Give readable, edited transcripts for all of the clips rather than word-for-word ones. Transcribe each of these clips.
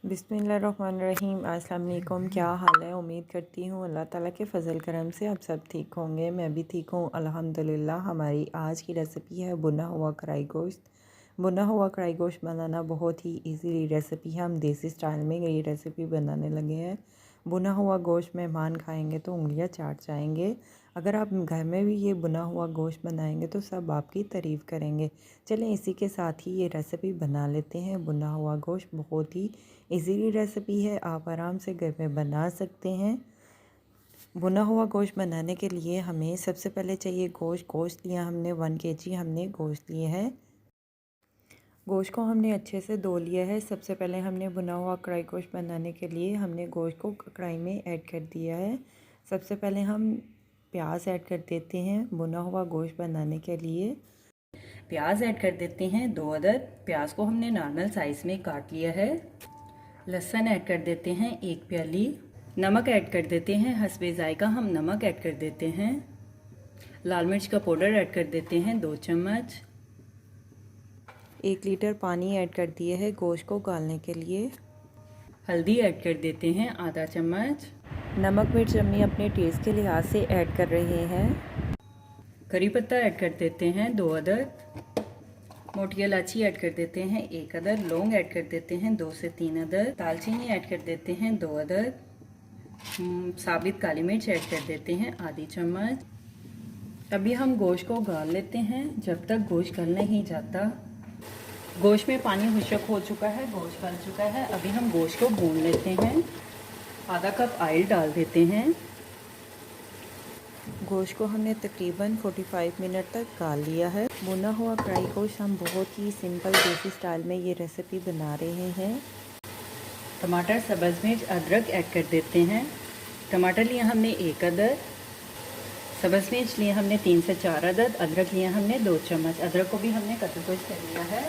बिस्मिल्लाहिर्रहमानिर्रहीम। अस्सलाम वालेकुम। क्या हाल है? उम्मीद करती हूँ अल्लाह ताला के फ़ज़ल करम से आप सब ठीक होंगे। मैं भी ठीक हूँ अल्हम्दुलिल्लाह। हमारी आज की रेसिपी है भुना हुआ कढ़ाई गोश्त। भुना हुआ कढ़ाई गोश्त बनाना बहुत ही इजी रेसिपी है। हम देसी स्टाइल में ये रेसिपी बनाने लगे हैं। भुना हुआ गोश्त मेहमान खाएंगे तो उंगलियां चाट जाएंगे। अगर आप घर में भी ये भुना हुआ गोश्त बनाएंगे तो सब आपकी तारीफ़ करेंगे। चलें इसी के साथ ही ये रेसिपी बना लेते हैं। भुना हुआ गोश्त बहुत ही इजीली रेसिपी है, आप आराम से घर में बना सकते हैं। भुना हुआ गोश्त बनाने के लिए हमें सबसे पहले चाहिए गोश्त लिया हमने 1 kg हमने गोश्त लिए है। गोश्त को हमने अच्छे से धो लिया है। सबसे पहले हमने भुना हुआ कढ़ाई गोश्त बनाने के लिए हमने गोश्त को कढ़ाई में ऐड कर दिया है। सबसे पहले हम प्याज ऐड कर देते हैं। भुना हुआ गोश्त बनाने के लिए प्याज ऐड कर देते हैं 2 अदद। प्याज को हमने नॉर्मल साइज़ में काट लिया है। लहसुन ऐड कर देते हैं 1 प्याली। नमक ऐड कर देते हैं हस्बे जायका, हम नमक ऐड कर देते हैं। लाल मिर्च का पाउडर ऐड कर देते हैं 2 चम्मच। 1 लीटर पानी ऐड कर दिए है गोश्त को गालने के लिए। हल्दी ऐड कर देते हैं आधा चम्मच। नमक मिर्च अम्मी अपने टेस्ट के लिहाज से ऐड कर रहे हैं। करी पत्ता ऐड कर देते हैं 2 अदद। मोटी इलायची ऐड कर देते हैं 1 अदद। लौंग ऐड कर देते हैं 2 से 3 अदद। दालचीनी ऐड कर देते हैं 2 अदद। साबित काली मिर्च ऐड कर देते हैं आधी चम्मच। अभी हम गोश्त को गाल लेते हैं जब तक गोश्त गल नहीं जाता। गोश्त में पानी खुश्क हो चुका है, गोश्त गल चुका है। अभी हम गोश्त को भून लेते हैं। आधा कप ऑयल डाल देते हैं। गोश्त को हमने तकरीबन 45 मिनट तक गाल लिया है। भुना हुआ कढ़ाई गोश्त हम बहुत ही सिंपल देसी स्टाइल में ये रेसिपी बना रहे हैं। टमाटर, सब्ज़ मिर्च, अदरक ऐड कर देते हैं। टमाटर लिए हमने 1 अदद। सब्ज़ मिर्च लिए हमने 3 से 4 अदद। अदरक लिए हमने 2 चम्मच। अदरक को भी हमने कद्दूकस कर लिया है।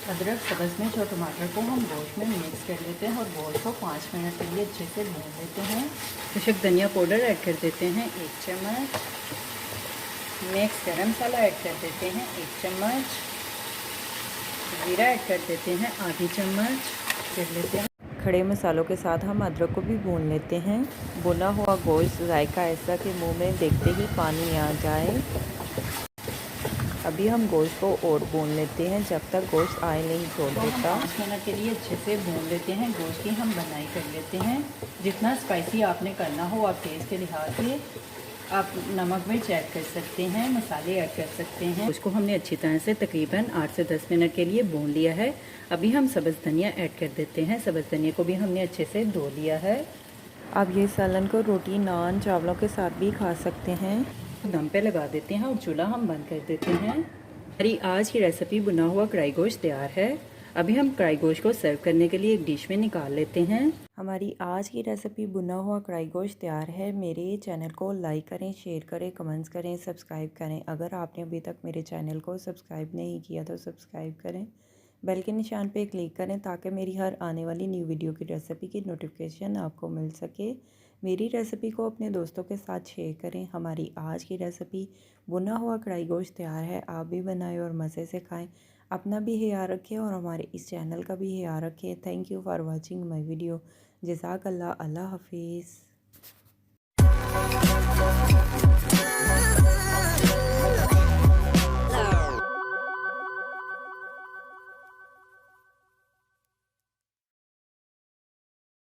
अदरक, सब्ज़ मिर्च और टमाटर को हम गोश्त में मिक्स कर लेते हैं और गोश्त को 5 मिनट के लिए अच्छे से भून लेते हैं। खुश्क धनिया पाउडर ऐड कर देते हैं 1 चम्मच। मिक्स गरम मसाला ऐड कर देते हैं 1 चम्मच। जीरा ऐड कर देते हैं आधी चम्मच। कर लेते हैं। खड़े मसालों के साथ हम अदरक को भी भून लेते हैं। भुना हुआ गोश्त जायका ऐसा कि मुंह में देखते ही पानी आ जाए। अभी हम गोश्त को और भून लेते हैं जब तक गोश्त ऑयल नहीं छोड़ देता। 5 मिनट के लिए अच्छे से भून लेते हैं। गोश्त की हम बनाई कर लेते हैं। जितना स्पाइसी आपने करना हो आप टेस्ट के लिहाज से आप नमक मिर्च ऐड कर सकते हैं, मसाले ऐड कर सकते हैं। उसको हमने अच्छी तरह से तकरीबन 8 से 10 मिनट के लिए भून लिया है। अभी हम सब्ज़ धनिया ऐड कर देते हैं। सब्ज़ धनिया को भी हमने अच्छे से धो लिया है। अब ये सालन को रोटी, नान, चावलों के साथ भी खा सकते हैं। दम पे लगा देते हैं और चूल्हा हम बंद कर देते हैं। हमारी आज की रेसिपी भुना हुआ कढ़ाई गोश्त तैयार है। अभी हम कढ़ाई गोश्त को सर्व करने के लिए एक डिश में निकाल लेते हैं। हमारी आज की रेसिपी भुना हुआ कढ़ाई गोश्त तैयार है। मेरे चैनल को लाइक करें, शेयर करें, कमेंट्स करें, सब्सक्राइब करें। अगर आपने अभी तक मेरे चैनल को सब्सक्राइब नहीं किया तो सब्सक्राइब करें। बेल के निशान पे क्लिक करें ताकि मेरी हर आने वाली न्यू वीडियो की रेसिपी की नोटिफिकेशन आपको मिल सके। मेरी रेसिपी को अपने दोस्तों के साथ शेयर करें। हमारी आज की रेसिपी भुना हुआ कढ़ाई गोश्त तैयार है। आप भी बनाएं और मज़े से खाएं। अपना भी ख्याल रखें और हमारे इस चैनल का भी ख्याल रखें। Thank you for watching my video. जज़ाकल्लाह। अल्लाह हाफिज़।